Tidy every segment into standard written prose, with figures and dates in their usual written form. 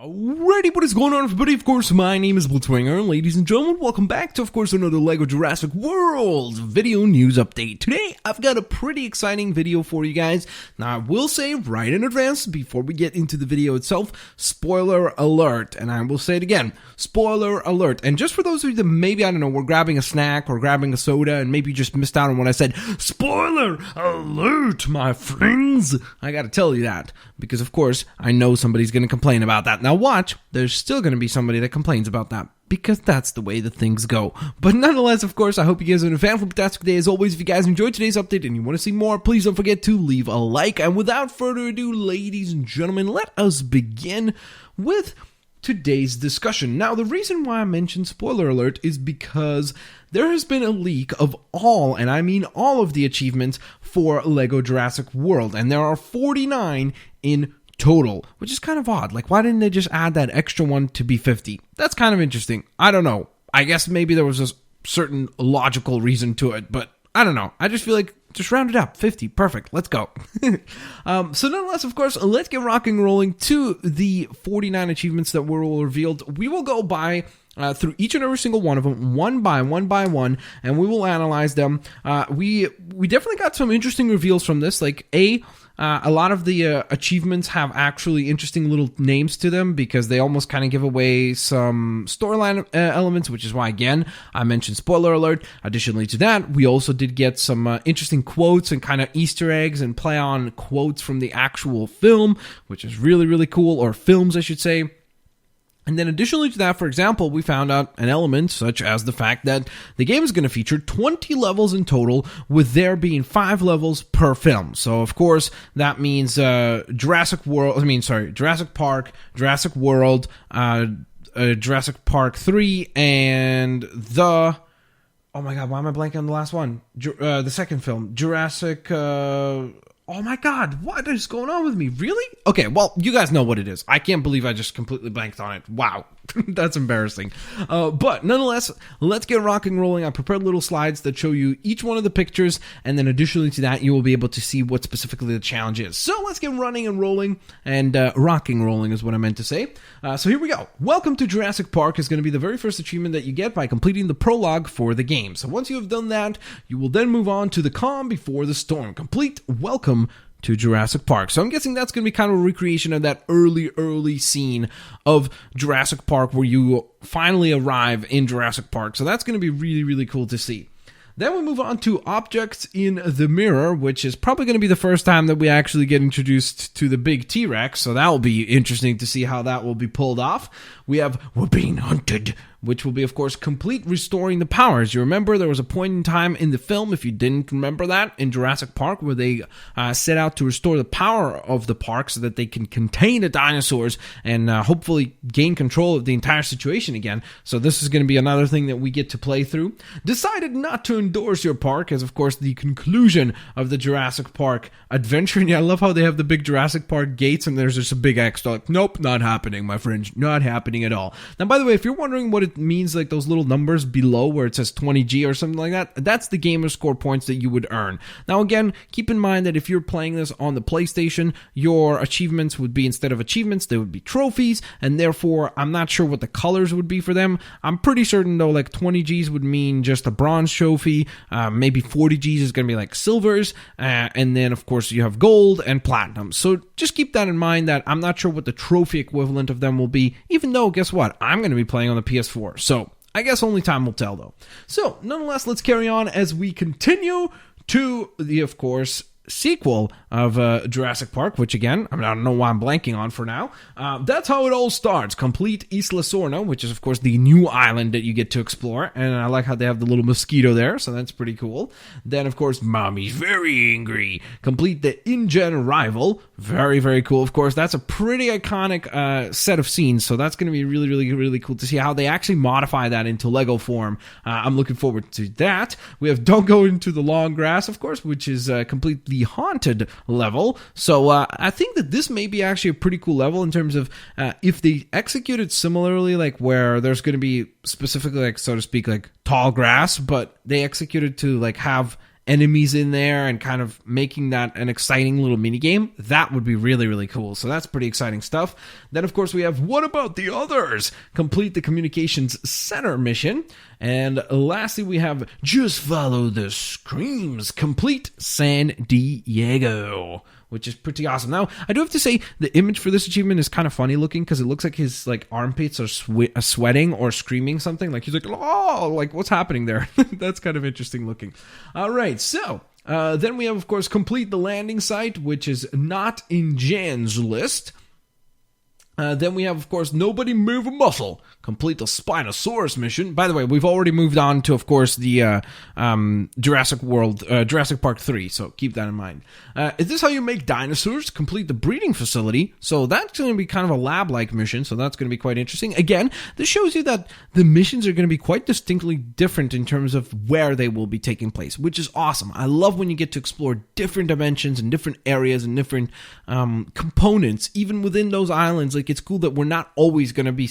Alrighty, what is going on, everybody? Of course, my name is Blitzwinger, and ladies and gentlemen, welcome back to, of course, another LEGO Jurassic World video news update. Today, I've got a pretty exciting video for you guys. Now, I will say right in advance, before we get into the video itself, spoiler alert, and I will say it again, spoiler alert. And just for those of you that maybe, I don't know, were grabbing a snack or grabbing a soda, and maybe just missed out on when I said, spoiler alert, my friends, I gotta tell you that, because, of course, I know somebody's gonna complain about that. Now watch, there's still going to be somebody that complains about that, because that's the way that things go. But nonetheless, of course, I hope you guys are having a fantastic day. As always, if you guys enjoyed today's update and you want to see more, please don't forget to leave a like. And without further ado, ladies and gentlemen, let us begin with today's discussion. Now, the reason why I mentioned spoiler alert is because there has been a leak of all, and I mean all of the achievements for LEGO Jurassic World, and there are 49 in total, which is kind of odd. Like, why didn't they just add that extra one to be 50? That's kind of interesting. I don't know. I guess maybe there was a certain logical reason to it, but I don't know. I just feel like just round it up. 50. Perfect. Let's go. So nonetheless, of course, let's get rocking and rolling to the 49 achievements that were all revealed. We will go by through each and every single one of them, one by one, and we will analyze them. We definitely got some interesting reveals from this. Like, a lot of the achievements have actually interesting little names to them, because they almost kind of give away some storyline elements, which is why, again, I mentioned spoiler alert. Additionally to that, we also did get some interesting quotes and kind of Easter eggs and play on quotes from the actual film, which is really, really cool, or films, I should say. And then additionally to that, for example, we found out an element such as the fact that the game is going to feature 20 levels in total, with there being 5 levels per film. So, of course, that means Jurassic Park, Jurassic World, Jurassic Park 3, and oh my god, why am I blanking on the last one? The second film, Jurassic... Oh my god, what is going on with me? Really? Okay, well, you guys know what it is. I can't believe I just completely blanked on it. Wow. That's embarrassing. But nonetheless, let's get rocking and rolling. I prepared little slides that show you each one of the pictures, and then additionally to that, you will be able to see what specifically the challenge is. So let's get running and rolling, and rocking and rolling is what I meant to say. So here we go. Welcome to Jurassic Park is going to be the very first achievement that you get by completing the prologue for the game. So once you have done that, you will then move on to the calm before the storm. Complete welcome to Jurassic Park. So I'm guessing that's going to be kind of a recreation of that early scene of Jurassic Park where you finally arrive in Jurassic Park. So that's going to be really, really cool to see. Then we move on to Objects in the Mirror, which is probably going to be the first time that we actually get introduced to the big T-Rex. So that will be interesting to see how that will be pulled off. We have We're Being Hunted, which will be, of course, complete restoring the powers. You remember there was a point in time in the film, if you didn't remember that, in Jurassic Park, where they set out to restore the power of the park so that they can contain the dinosaurs and hopefully gain control of the entire situation again. So this is going to be another thing that we get to play through. Decided not to endorse your park as, of course, the conclusion of the Jurassic Park adventure. And yeah, I love how they have the big Jurassic Park gates and there's just a big X. They're like, nope, not happening, my friends. Not happening at all. Now, by the way, if you're wondering what it means, like those little numbers below where it says 20G or something like that, that's the gamer score points that you would earn. Now, again, keep in mind that if you're playing this on the PlayStation, your achievements would be, instead of achievements, they would be trophies, and therefore, I'm not sure what the colors would be for them. I'm pretty certain, though, like 20Gs would mean just a bronze trophy, maybe 40Gs is going to be like silvers, and then, of course, you have gold and platinum. So just keep that in mind, that I'm not sure what the trophy equivalent of them will be, even though, guess what? I'm going to be playing on the PS4. So I guess only time will tell, though. So nonetheless, let's carry on as we continue to the, of course, sequel of Jurassic Park, which again, I don't know why I'm blanking on for now. That's how it all starts. Complete Isla Sorna, which is of course the new island that you get to explore, and I like how they have the little mosquito there, so that's pretty cool. Then of course, Mommy's very angry. Complete the InGen Arrival, very, very cool. Of course, that's a pretty iconic set of scenes, so that's going to be really, really, really cool to see how they actually modify that into Lego form. I'm looking forward to that. We have Don't Go Into the Long Grass, of course, which is complete the haunted level. So I think that this may be actually a pretty cool level in terms of if they execute it similarly, like where there's going to be specifically, like, so to speak, like tall grass, but they execute it to like have enemies in there and kind of making that an exciting little mini game, that would be really, really cool. So that's pretty exciting stuff. Then, of course, we have What About the Others? Complete the Communications Center mission. And lastly, we have Just Follow the Screams. Complete San Diego, which is pretty awesome. Now, I do have to say, the image for this achievement is kind of funny looking because it looks like his armpits are sweating or screaming something. Like he's like, oh, like what's happening there? That's kind of interesting looking. All right, so then we have, of course, Complete the Landing Site, which is not in Jan's list. Then we have, of course, Nobody Move a Muscle. Complete the Spinosaurus mission. By the way, we've already moved on to, of course, the Jurassic World, Jurassic Park 3, so keep that in mind. Is this how you make dinosaurs? Complete the breeding facility. So that's going to be kind of a lab-like mission, so that's going to be quite interesting. Again, this shows you that the missions are going to be quite distinctly different in terms of where they will be taking place, which is awesome. I love when you get to explore different dimensions and different areas and different components, even within those islands. Like, it's cool that we're not always going to be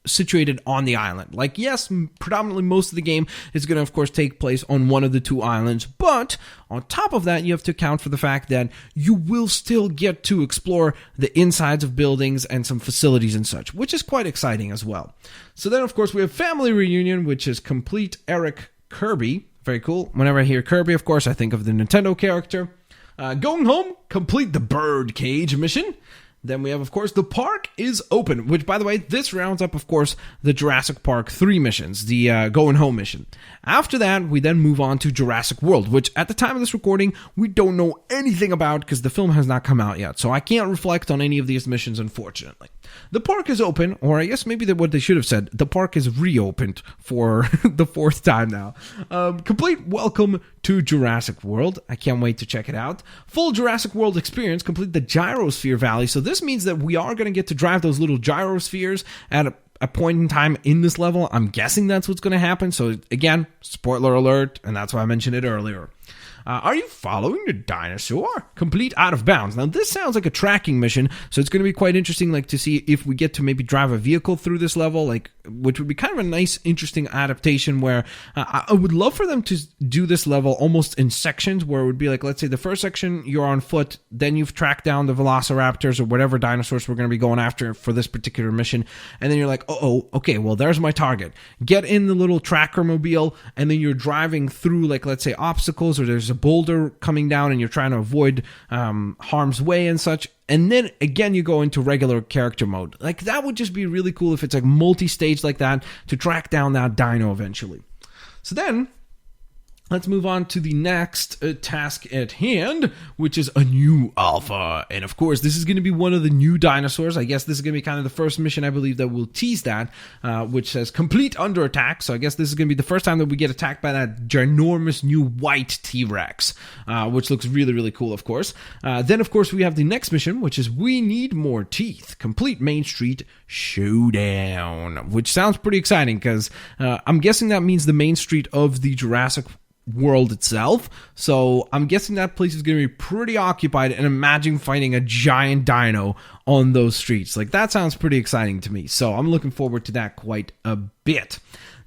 situated on the island. Like, yes, predominantly most of the game is going to, of course, take place on one of the two islands, but on top of that, you have to account for the fact that you will still get to explore the insides of buildings and some facilities and such, which is quite exciting as well. So then, of course, we have Family Reunion, which is Complete Eric Kirby. Very cool. Whenever I hear Kirby, of course, I think of the Nintendo character. Going Home, Complete the Birdcage mission. Then we have, of course, The Park is Open, which, by the way, this rounds up, of course, the Jurassic Park 3 missions, the Going Home mission. After that, we then move on to Jurassic World, which at the time of this recording, we don't know anything about because the film has not come out yet, so I can't reflect on any of these missions, unfortunately. The Park is Open, or I guess maybe what they should have said, the park is reopened for the fourth time now. Complete Welcome to Jurassic World. I can't wait to check it out. Full Jurassic World experience, complete the Gyrosphere Valley. So this means that we are going to get to drive those little gyrospheres at a point in time in this level. I'm guessing that's what's going to happen. So again, spoiler alert, and that's why I mentioned it earlier. Are you following the dinosaur? Complete Out of Bounds. Now, this sounds like a tracking mission, so it's going to be quite interesting, like, to see if we get to maybe drive a vehicle through this level, like, which would be kind of a nice, interesting adaptation where I would love for them to do this level almost in sections, where it would be like, let's say the first section, you're on foot, then you've tracked down the velociraptors or whatever dinosaurs we're going to be going after for this particular mission, and then you're like, okay, well, there's my target. Get in the little tracker mobile, and then you're driving through, like, let's say obstacles, or there's a boulder coming down and you're trying to avoid harm's way and such, and then again you go into regular character mode. Like, that would just be really cool if it's like multi-stage like that to track down that dino eventually. So then let's move on to the next task at hand, which is a new alpha. And of course, this is going to be one of the new dinosaurs. I guess this is going to be kind of the first mission, I believe, that will tease that, which says Complete Under Attack. So I guess this is going to be the first time that we get attacked by that ginormous new white T-Rex, which looks really, really cool, of course. Then, of course, we have the next mission, which is We Need More Teeth. Complete Main Street Showdown, which sounds pretty exciting because I'm guessing that means the main street of the Jurassic World itself, so I'm guessing that place is going to be pretty occupied, and imagine fighting a giant dino on those streets. Like, that sounds pretty exciting to me, so I'm looking forward to that quite a bit.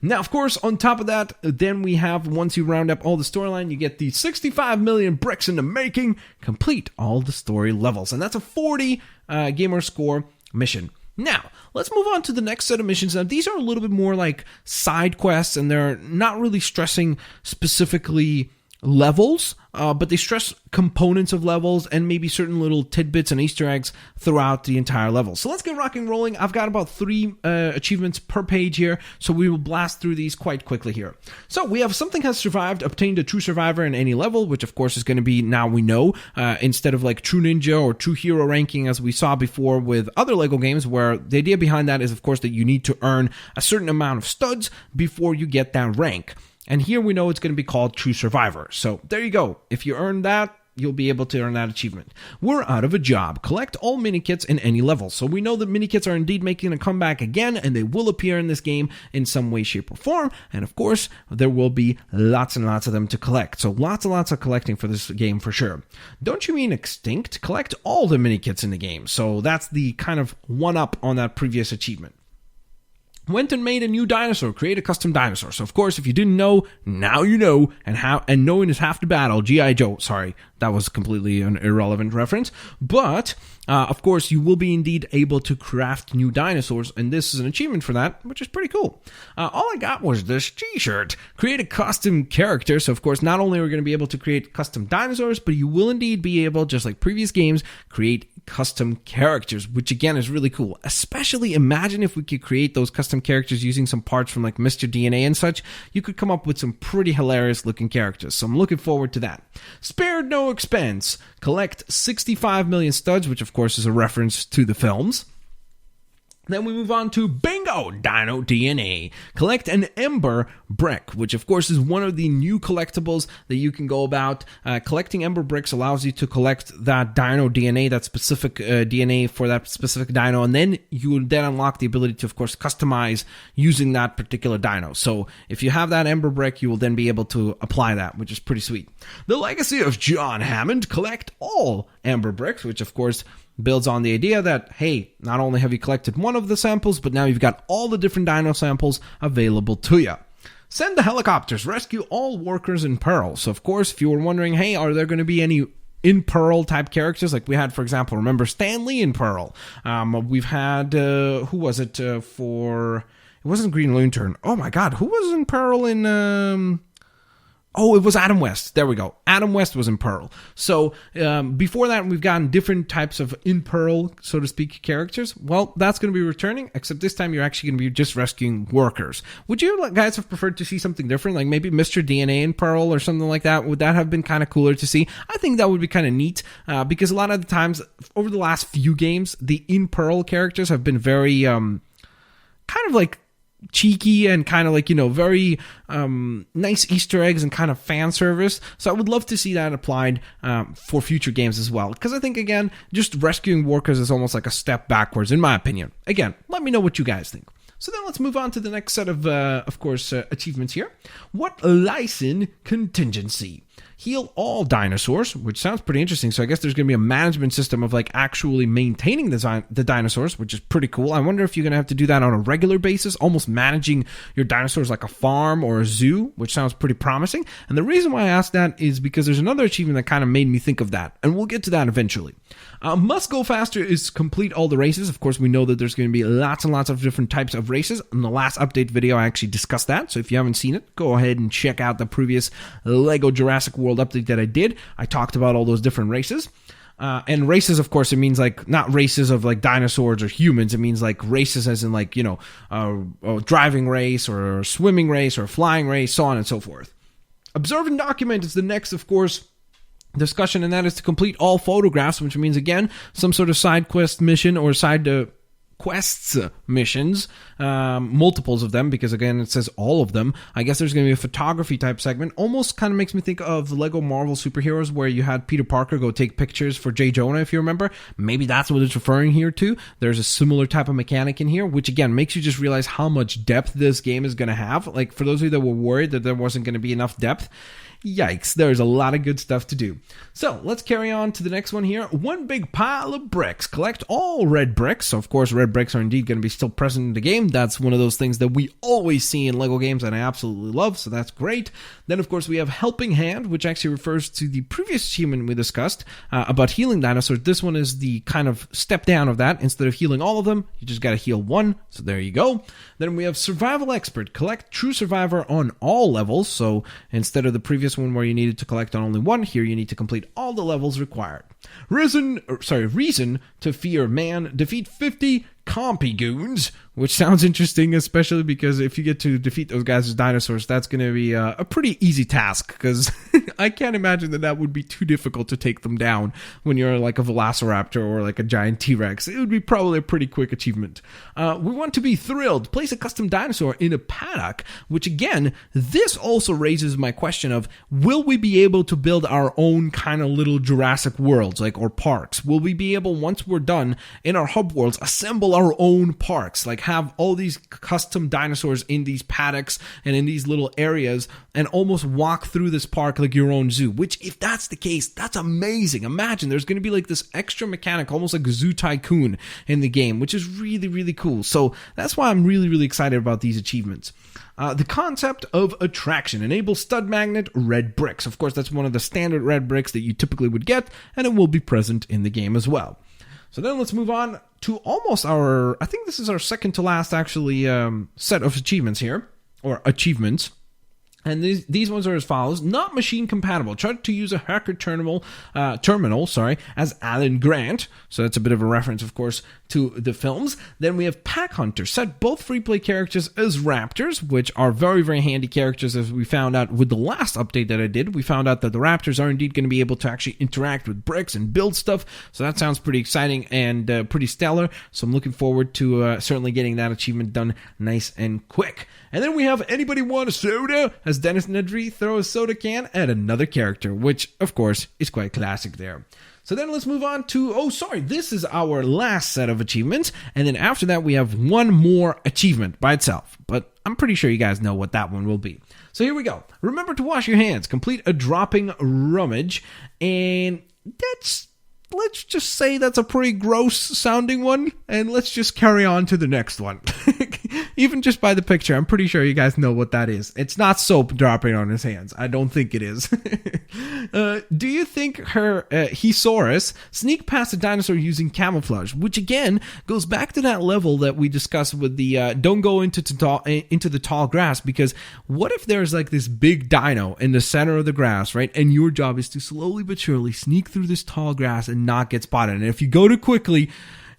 Now, of course, on top of that, then we have, once you round up all the storyline, you get the 65 million bricks in the making, complete all the story levels, and that's a 40 gamer score mission. Now, let's move on to the next set of missions. Now, these are a little bit more like side quests, and they're not really stressing specifically levels, but they stress components of levels and maybe certain little tidbits and Easter eggs throughout the entire level. So let's get rocking and rolling. I've got about 3 achievements per page here, so we will blast through these quite quickly here. So we have Something Has Survived, obtained a True Survivor in any level, which of course is going to be, now we know, instead of like True Ninja or True Hero ranking as we saw before with other LEGO games, where the idea behind that is, of course, that you need to earn a certain amount of studs before you get that rank. And here we know it's going to be called True Survivor. So there you go. If you earn that, you'll be able to earn that achievement. We're out of a job. Collect all mini-kits in any level. So we know that mini-kits are indeed making a comeback again, and they will appear in this game in some way, shape, or form. And of course, there will be lots and lots of them to collect. So lots and lots of collecting for this game for sure. Don't you mean extinct? Collect all the mini-kits in the game. So that's the kind of one-up on that previous achievement. went and made a new dinosaur, create a custom dinosaur. So of course, if you didn't know, now you know, and knowing is half the battle. G.I. Joe, sorry, that was completely an irrelevant reference. But, of course, you will be indeed able to craft new dinosaurs, and this is an achievement for that, which is pretty cool. All I got was this t-shirt. Create a custom character. So of course, not only are we going to be able to create custom dinosaurs, but you will indeed be able, just like previous games, create custom characters, which again is really cool. Especially imagine if we could create those custom characters using some parts from like Mr. DNA and such. You could come up with some pretty hilarious looking characters. So I'm looking forward to that. Spared no expense. Collect 65 million studs, which of course is a reference to the films. Then we move on to Bingo Dino DNA. Collect an Ember Brick, which of course is one of the new collectibles that you can go about. Collecting Ember Bricks allows you to collect that Dino DNA, that specific DNA for that specific Dino, and then you will then unlock the ability to, of course, customize using that particular Dino. So if you have that Ember Brick, you will then be able to apply that, which is pretty sweet. The Legacy of John Hammond. Collect all Ember Bricks, which of course builds on the idea that, hey, not only have you collected one of the samples, but now you've got all the different dino samples available to you. Send the helicopters. Rescue all workers in peril. So, of course, if you were wondering, hey, are there going to be any in Pearl type characters? Like we had, for example, remember Stan Lee in Pearl. We've had, who was it for... It wasn't Green Lantern. Oh, my God. Who was in Pearl in... Oh, it was Adam West. There we go. Adam West was in Pearl. So before that, we've gotten different types of in Pearl, so to speak, characters. Well, that's going to be returning, except this time you're actually going to be just rescuing workers. Would you guys have preferred to see something different, like maybe Mr. DNA in Pearl or something like that? Would that have been kind of cooler to see? I think that would be kind of neat because a lot of the times over the last few games, the in Pearl characters have been very kind of like cheeky and kind of like, you know, very nice Easter eggs and kind of fan service. So I would love to see that applied for future games as well, because I think, again, just rescuing workers is almost like a step backwards in my opinion. Again, let me know what you guys think. So then let's move on to the next set of course, achievements here. What Lysin Contingency? Heal all dinosaurs, which sounds pretty interesting. So I guess there's going to be a management system of like actually maintaining the dinosaurs, which is pretty cool. I wonder if you're going to have to do that on a regular basis, almost managing your dinosaurs like a farm or a zoo, which sounds pretty promising. And the reason why I asked that is because there's another achievement that kind of made me think of that, and we'll get to that eventually. Must go faster is complete all the races. Of course, we know that there's going to be lots and lots of different types of races. In the last update video, I actually discussed that. So if you haven't seen it, go ahead and check out the previous Lego Jurassic World update that I did. I talked about all those different races. And races, of course, it means like not races of like dinosaurs or humans. It means like races as in like, you know, a driving race or a swimming race or a flying race, so on and so forth. Observe and document is the next, of course, discussion, and that is to complete all photographs, which means, again, some sort of side quest mission or side quests missions, multiples of them, because again it says all of them. I guess there's going to be a photography type segment. Almost kind of makes me think of the Lego Marvel Superheroes, where you had Peter Parker go take pictures for J. Jonah, if you remember. Maybe that's what it's referring here to. There's a similar type of mechanic in here, which again makes you just realize how much depth this game is going to have. Like, for those of you that were worried that there wasn't going to be enough depth, yikes, there's a lot of good stuff to do. So let's carry on to the next one here. One big pile of bricks. Collect all red bricks. So of course, red bricks are indeed going to be still present in the game. That's one of those things that we always see in Lego games and I absolutely love, so that's great. Then of course we have Helping Hand, which actually refers to the previous achievement we discussed about healing dinosaurs. This one is the kind of step down of that. Instead of healing all of them, you just got to heal one. So there you go. Then we have Survival Expert. Collect True Survivor on all levels. So instead of the previous one where you needed to collect on only one, here you need to complete all the levels required. Reason to Fear Man. Defeat 50 Compy Goons, which sounds interesting, especially because if you get to defeat those guys as dinosaurs, that's going to be a pretty easy task, because I can't imagine that would be too difficult to take them down when you're like a Velociraptor or like a giant T-Rex. It would be probably a pretty quick achievement. We want to be thrilled. Place a custom dinosaur in a paddock, which again, this also raises my question of, will we be able to build our own kind of little Jurassic worlds, like, or parks? Will we be able, once we're done in our hub worlds, assemble our own parks, like have all these custom dinosaurs in these paddocks and in these little areas, and almost walk through this park like your own zoo, which if that's the case, that's amazing. Imagine there's going to be like this extra mechanic, almost like a Zoo Tycoon in the game, which is really, really cool. So that's why I'm really, really excited about these achievements. The concept of attraction. Enable stud magnet red bricks. Of course, that's one of the standard red bricks that you typically would get, and it will be present in the game as well. So then let's move on to almost I think this is our second to last actually set of achievements here, or achievements. And these ones are as follows. Not machine compatible. Try to use a hacker terminal as Alan Grant. So that's a bit of a reference, of course, to the films. Then we have Pack Hunter. Set both free play characters as raptors, which are very, very handy characters, as we found out with the last update that I did. We found out that the raptors are indeed going to be able to actually interact with bricks and build stuff. So that sounds pretty exciting and pretty stellar. So I'm looking forward to certainly getting that achievement done nice and quick. And then we have Anybody Want a Soda? As Dennis Nedry throw a soda can at another character, which, of course, is quite classic there. So then let's move on to, this is our last set of achievements. And then after that, we have one more achievement by itself. But I'm pretty sure you guys know what that one will be. So here we go. Remember to wash your hands. Complete a dropping rummage. And let's just say that's a pretty gross sounding one, and let's just carry on to the next one. Even just by the picture, I'm pretty sure you guys know what that is. It's not soap dropping on his hands. I don't think it is. Do you think he saw us sneak past a dinosaur using camouflage, which again goes back to that level that we discussed with the don't go into the tall grass, because what if there's like this big dino in the center of the grass, right? And your job is to slowly but surely sneak through this tall grass and not get spotted. And if you go too quickly,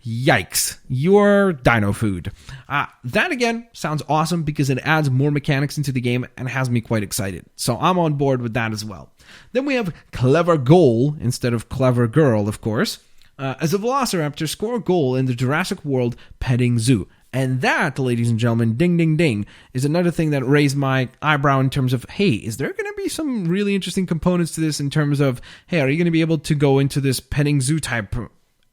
yikes, you're dino food. That again sounds awesome because it adds more mechanics into the game and has me quite excited. So I'm on board with that as well. Then we have Clever Goal instead of Clever Girl, of course. As a velociraptor, score a goal in the Jurassic World petting zoo. And that, ladies and gentlemen, ding, ding, ding, is another thing that raised my eyebrow in terms of, hey, is there going to be some really interesting components to this in terms of, hey, are you going to be able to go into this petting zoo type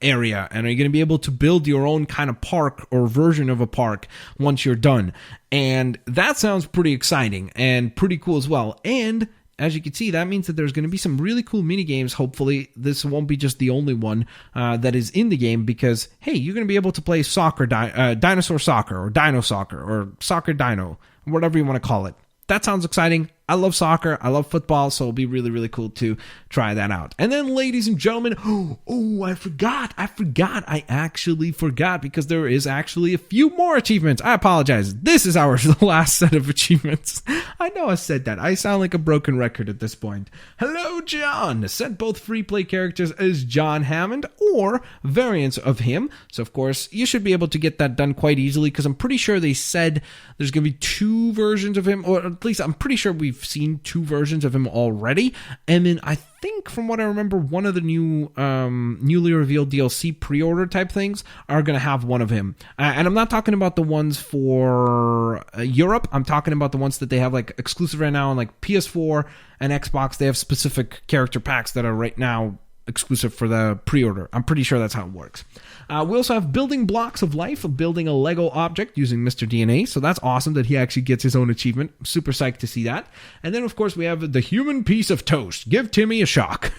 area, and are you going to be able to build your own kind of park or version of a park once you're done? And that sounds pretty exciting and pretty cool as well. And as you can see, that means that there's going to be some really cool mini games. Hopefully, this won't be just the only one that is in the game, because, hey, you're going to be able to play dinosaur soccer, or dino soccer, or soccer dino, whatever you want to call it. That sounds exciting. I love soccer. I love football, so it'll be really, really cool to try that out. And then, ladies and gentlemen, I forgot. I actually forgot, because there is actually a few more achievements. I apologize. This is our last set of achievements. I know I said that. I sound like a broken record at this point. Hello, John. Set both free play characters as John Hammond or variants of him. So, of course, you should be able to get that done quite easily, because I'm pretty sure they said there's going to be two versions of him, or at least I'm pretty sure we've seen two versions of him already. And then I think, from what I remember, one of the newly revealed DLC pre-order type things are going to have one of him. And I'm not talking about the ones for Europe. I'm talking about the ones that they have like exclusive right now on like PS4 and Xbox. They have specific character packs that are right now exclusive for the pre-order. I'm pretty sure that's how it works. We also have building blocks of life, building a Lego object using Mr. DNA. So that's awesome that he actually gets his own achievement. I'm super psyched to see that. And then, of course, we have the human piece of toast. Give Timmy a shock.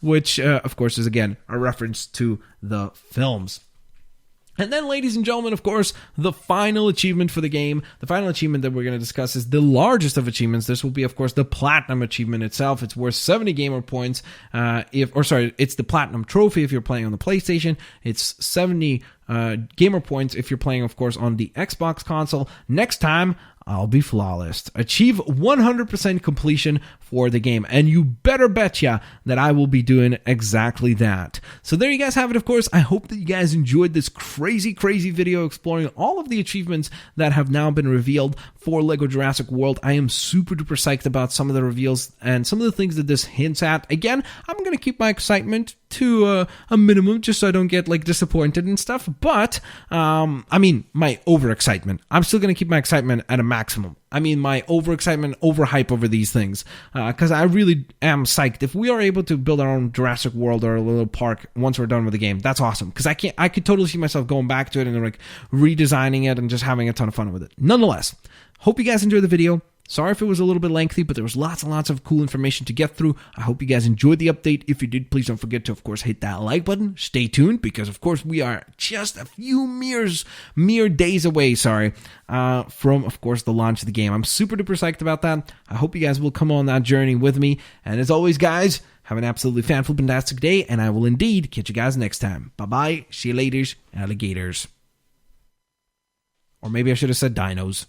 Which, of course, is, again, a reference to the films. And then, ladies and gentlemen, of course, the final achievement for the game. The final achievement that we're going to discuss is the largest of achievements. This will be, of course, the Platinum achievement itself. It's worth 70 gamer points. It's the Platinum trophy if you're playing on the PlayStation. It's 70 gamer points if you're playing, of course, on the Xbox console. Next time, I'll be flawless. Achieve 100% completion for the game. And you better betcha that I will be doing exactly that. So there you guys have it, of course. I hope that you guys enjoyed this crazy, crazy video exploring all of the achievements that have now been revealed for LEGO Jurassic World. I am super duper psyched about some of the reveals and some of the things that this hints at. Again, I'm going to keep my excitement to a minimum, just so I don't get like disappointed and stuff. But I mean, my overexcitement. I'm still gonna keep my excitement at a maximum. I mean, my overexcitement, overhype over these things, because I really am psyched. If we are able to build our own Jurassic World or a little park once we're done with the game, that's awesome. Because I could totally see myself going back to it and like redesigning it and just having a ton of fun with it. Nonetheless, hope you guys enjoyed the video. Sorry if it was a little bit lengthy, but there was lots and lots of cool information to get through. I hope you guys enjoyed the update. If you did, please don't forget to, of course, hit that like button. Stay tuned, because, of course, we are just a few mere days away, from, of course, the launch of the game. I'm super duper psyched about that. I hope you guys will come on that journey with me. And as always, guys, have an absolutely fan-fantastic day, and I will indeed catch you guys next time. Bye-bye. See you later, alligators. Or maybe I should have said dinos.